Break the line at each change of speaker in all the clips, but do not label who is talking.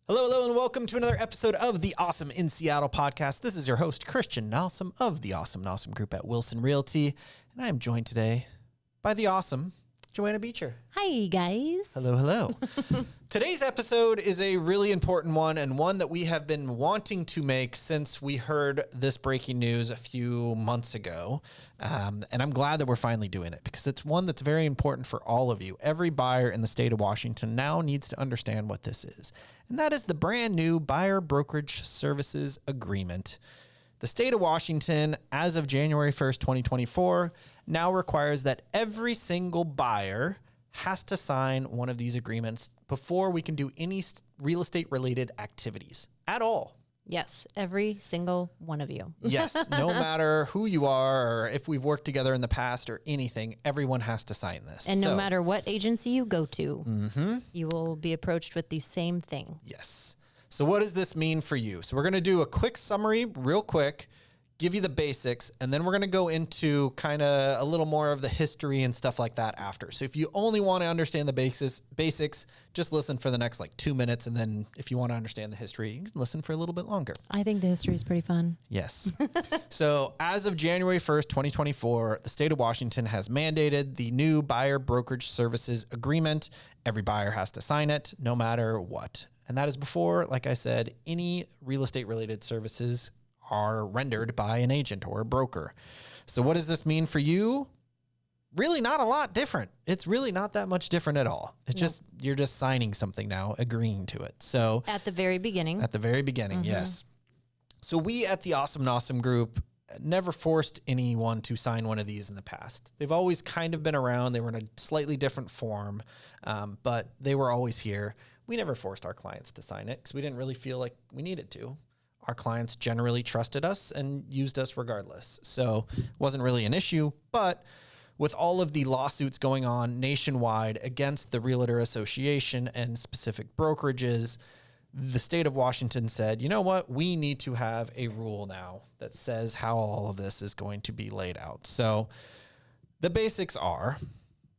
Hello, and welcome to another episode of the Awesome in Seattle podcast. This is your host, Christian Nossum of the Awesome Nossum Group at Wilson Realty, and I am joined today by the awesome Joanna Beecher.
Hi, guys.
Hello. Today's episode is a really important one, and one that we have been wanting to make since we heard this breaking news a few months ago. And I'm glad that we're finally doing it because it's one that's very important for all of you. Every buyer in the state of Washington now needs to understand what this is. And that is the brand new Buyer Brokerage Services Agreement. The state of Washington, as of January 1st, 2024, now requires that every single buyer has to sign one of these agreements before we can do any real estate related activities at all.
Yes, every single one of you.
Yes, no matter who you are or if we've worked together in the past or anything, everyone has to sign this.
And no matter what agency you go to, you will be approached with the same thing.
Yes. So what does this mean for you? So we're going to do a quick summary real quick, give you the basics, and then we're going to go into kind of a little more of the history and stuff like that after. So if you only want to understand the basics, just listen for the next 2 minutes. And then if you want to understand the history, you can listen for a little bit longer.
I think the history is pretty fun.
Yes. So as of January 1st, 2024, the state of Washington has mandated the new Buyer Brokerage Services Agreement. Every buyer has to sign it no matter what. And that is before, like I said, any real estate related services are rendered by an agent or a broker. So what does this mean for you? Really not a lot different. It's really not that much different at all. It's just, you're just signing something now, agreeing to it. So
At the very beginning,
yes. So we at the Awesome Nossum Group never forced anyone to sign one of these in the past. They've always kind of been around. They were in a slightly different form, but they were always here. We never forced our clients to sign it because we didn't really feel like we needed to. Our clients generally trusted us and used us regardless. So it wasn't really an issue. But with all of the lawsuits going on nationwide against the Realtor Association and specific brokerages, the state of Washington said, you know what, we need to have a rule now that says how all of this is going to be laid out. So the basics are,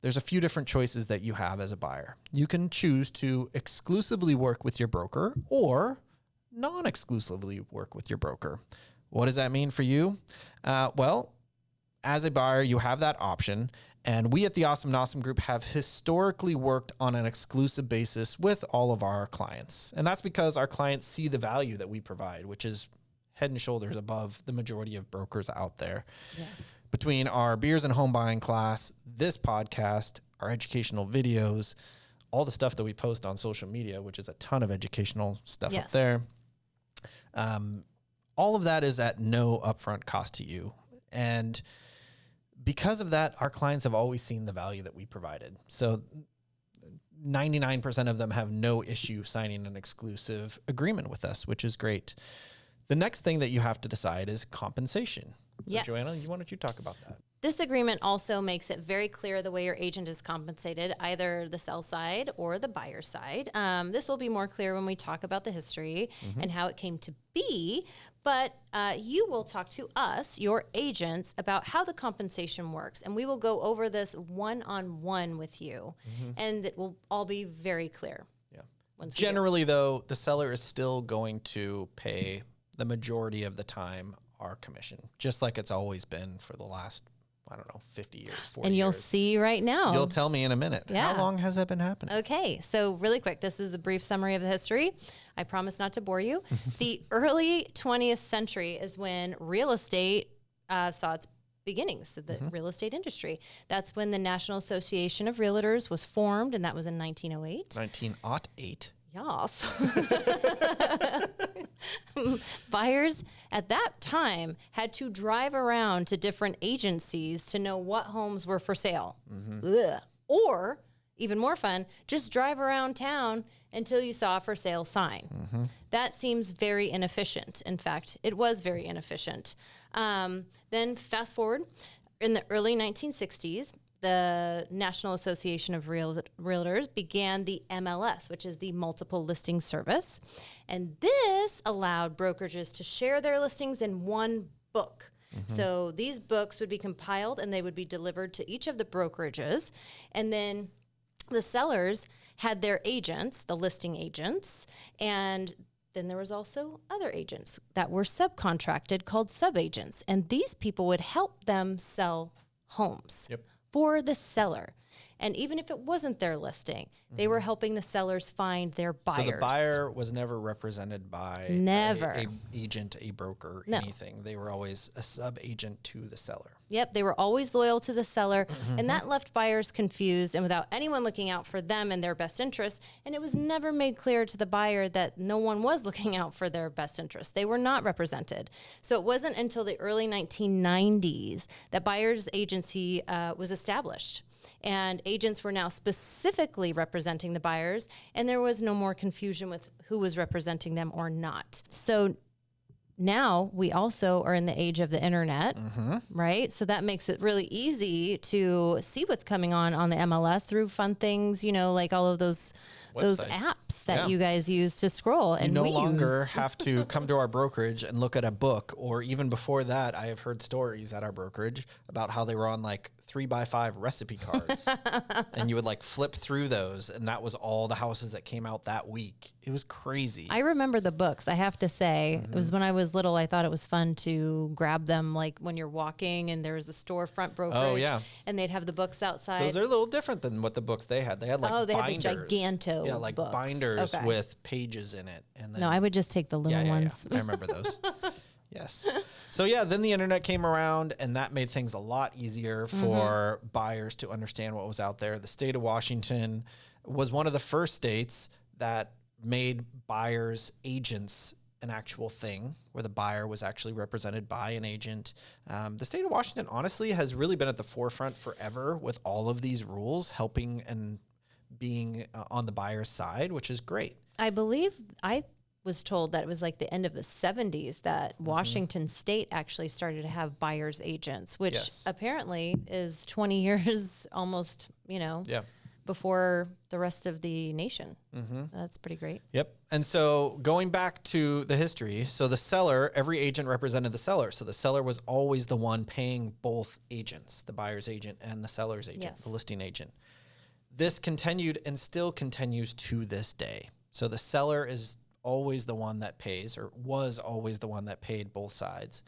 there's a few different choices that you have as a buyer. You can choose to exclusively work with your broker or non-exclusively work with your broker. What does that mean for you? Well, as a buyer, you have that option. And we at the Awesome Nossum Group have historically worked on an exclusive basis with all of our clients. And that's because our clients see the value that we provide, which is head and shoulders above the majority of brokers out there.
yes,
Between our beers and home buying class, this podcast, our educational videos, all the stuff that we post on social media, which is a ton of educational stuff up
Yes.
there. All of that is at no upfront cost to you. And because of that, our clients have always seen the value that we provided. So 99% of them have no issue signing an exclusive agreement with us, which is great. The next thing that you have to decide is compensation. So
Yes.
Joanna, why don't you talk about that?
This agreement also makes it very clear the way your agent is compensated, either the sell side or the buyer side. This will be more clear when we talk about the history and how it came to be. But you will talk to us, your agents, about how the compensation works. And we will go over this one-on-one with you. And it will all be very clear.
Yeah.
once we do.
Generally, though, the seller is still going to pay the majority of the time our commission, just like it's always been for the last, 50 years, 40
And you'll
years.
see right now.
You'll tell me in a minute.
Yeah.
How long has that been happening?
Okay, so really quick, this is a brief summary of the history. I promise not to bore you. The early 20th century is when real estate saw its beginnings, the real estate industry. That's when the National Association of Realtors was formed, and that was in 1908.
1908.
Yes. Buyers at that time had to drive around to different agencies to know what homes were for sale. Ugh. Or, even more fun, just drive around town until you saw a for sale sign. That seems very inefficient. In fact, it was very inefficient. Then fast forward, in the early 1960s, the National Association of Realtors began the MLS, which is the Multiple Listing Service. And this allowed brokerages to share their listings in one book. So these books would be compiled and they would be delivered to each of the brokerages. And then the sellers had their agents, the listing agents, and then there was also other agents that were subcontracted called subagents. And these people would help them sell homes for the seller. And even if it wasn't their listing, they were helping the sellers find their buyers.
So the buyer was never represented by a agent, a broker, anything. They were always a sub-agent to the seller.
Yep, they were always loyal to the seller, and that left buyers confused and without anyone looking out for them and their best interests. And it was never made clear to the buyer that no one was looking out for their best interests. They were not represented. So it wasn't until the early 1990s that buyer's agency was established. And agents were now specifically representing the buyers, and there was no more confusion with who was representing them or not. So now we also are in the age of the internet, right? So that makes it really easy to see what's coming on the MLS through fun things, like all of those apps that you guys use to scroll. And
you no longer have to come to our brokerage and look at a book, or even before that, I have heard stories at our brokerage about how they were on 3x5 recipe cards and you would flip through those, and that was all the houses that came out that week. It was crazy.
I remember the books. I have to say, it was when I was little, I thought it was fun to grab them when you're walking and there's a storefront brokerage and they'd have the books outside.
Those are a little different than what the books they had. They had
they
binders.
had the giganto books.
Binders with pages in it. And then,
no, I would just take the little ones.
I remember those. Yes. So then the internet came around, and that made things a lot easier for buyers to understand what was out there. The state of Washington was one of the first states that made buyers agents an actual thing, where the buyer was actually represented by an agent. The state of Washington, honestly, has really been at the forefront forever with all of these rules, helping and being on the buyer's side, which is great.
I believe I was told that it was the end of the 70s that Washington State actually started to have buyer's agents, which apparently is 20 years almost, before the rest of the nation. That's pretty great.
Yep. And so going back to the history, so the seller, every agent represented the seller. So the seller was always the one paying both agents, the buyer's agent and the seller's agent, the listing agent. This continued and still continues to this day. So the seller is always the one that pays, or was always the one that paid both sides.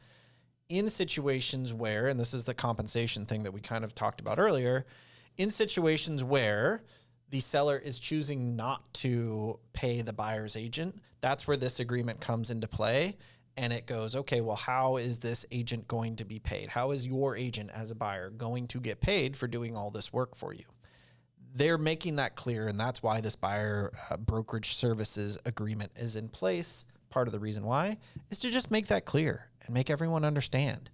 In situations where, and this is the compensation thing that we kind of talked about earlier, in situations where the seller is choosing not to pay the buyer's agent, that's where this agreement comes into play. And it goes, okay, well, how is this agent going to be paid? How is your agent as a buyer going to get paid for doing all this work for you? They're making that clear, and that's why this buyer brokerage services agreement is in place. Part of the reason why is to just make that clear and make everyone understand.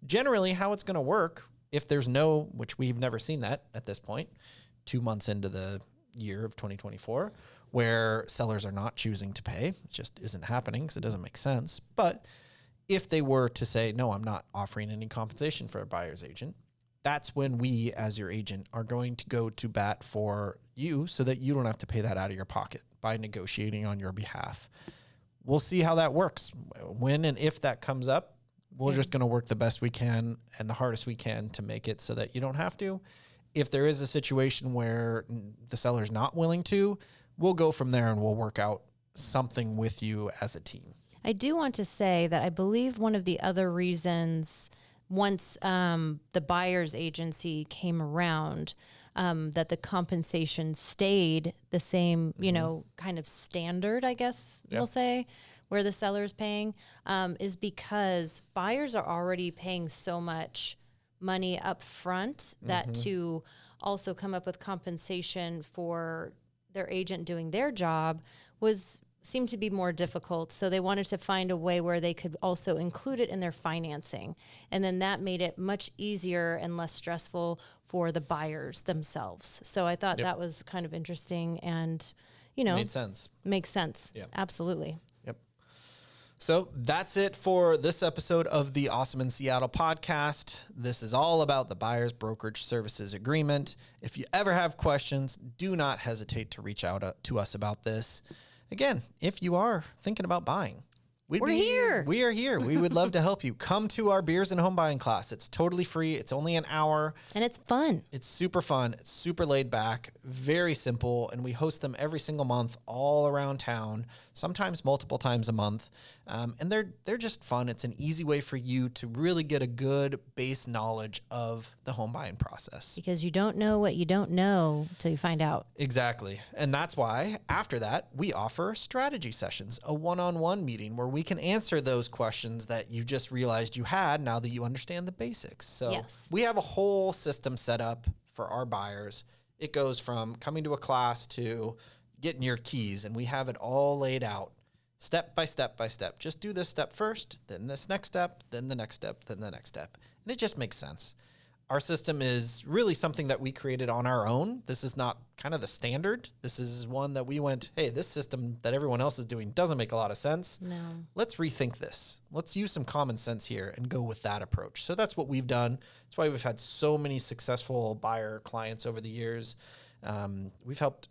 Generally, how it's going to work, if there's which we've never seen that at this point, 2 months into the year of 2024, where sellers are not choosing to pay. It just isn't happening because it doesn't make sense. But if they were to say, no, I'm not offering any compensation for a buyer's agent, that's when we, as your agent, are going to go to bat for you so that you don't have to pay that out of your pocket by negotiating on your behalf. We'll see how that works. When and if that comes up, we're just going to work the best we can and the hardest we can to make it so that you don't have to. If there is a situation where the seller's not willing to, we'll go from there and we'll work out something with you as a team.
I do want to say that I believe one of the other reasons once the buyer's agency came around, that the compensation stayed the same, kind of standard, I guess we'll say, where the seller's paying, is because buyers are already paying so much money up front that to also come up with compensation for their agent doing their job seemed to be more difficult. So they wanted to find a way where they could also include it in their financing. And then that made it much easier and less stressful for the buyers themselves. So I thought that was kind of interesting and,
made sense.
Makes sense.
Yep.
Absolutely.
Yep. So that's it for this episode of the Awesome in Seattle podcast. This is all about the buyer's brokerage services agreement. If you ever have questions, do not hesitate to reach out to us about this. Again, if you are thinking about buying,
We're here.
We are here. We would love to help you. Come to our beers and home buying class. It's totally free. It's only an hour.
And it's fun.
It's super fun. It's super laid back, very simple. And we host them every single month all around town, sometimes multiple times a month. And they're just fun. It's an easy way for you to really get a good base knowledge of the home buying process.
Because you don't know what you don't know till you find out.
Exactly. And that's why after that, we offer strategy sessions, a one-on-one meeting where we can answer those questions that you just realized you had now that you understand the basics. So
Yes.
we have a whole system set up for our buyers. It goes from coming to a class to getting your keys, and we have it all laid out step by step by step. Just do this step first, then this next step, then the next step, then the next step. And it just makes sense. Our system is really something that we created on our own. This is not kind of the standard. This is one that we went, hey, this system that everyone else is doing doesn't make a lot of sense.
No.
Let's rethink this. Let's use some common sense here and go with that approach. So that's what we've done. That's why we've had so many successful buyer clients over the years. We've helped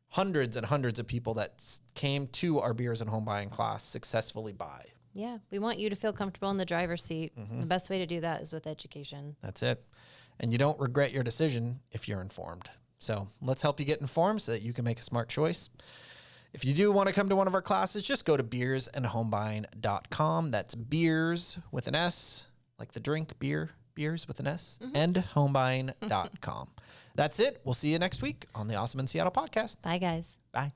hundreds and hundreds of people that came to our beers and home buying class successfully buy.
Yeah. We want you to feel comfortable in the driver's seat. The best way to do that is with education.
That's it. And you don't regret your decision if you're informed. So let's help you get informed so that you can make a smart choice. If you do want to come to one of our classes, just go to beersandhomebuying.com. That's beers with an S, like the drink beer, beers with an S, and homebuying.com. That's it. We'll see you next week on the Awesome in Seattle podcast.
Bye, guys.
Bye.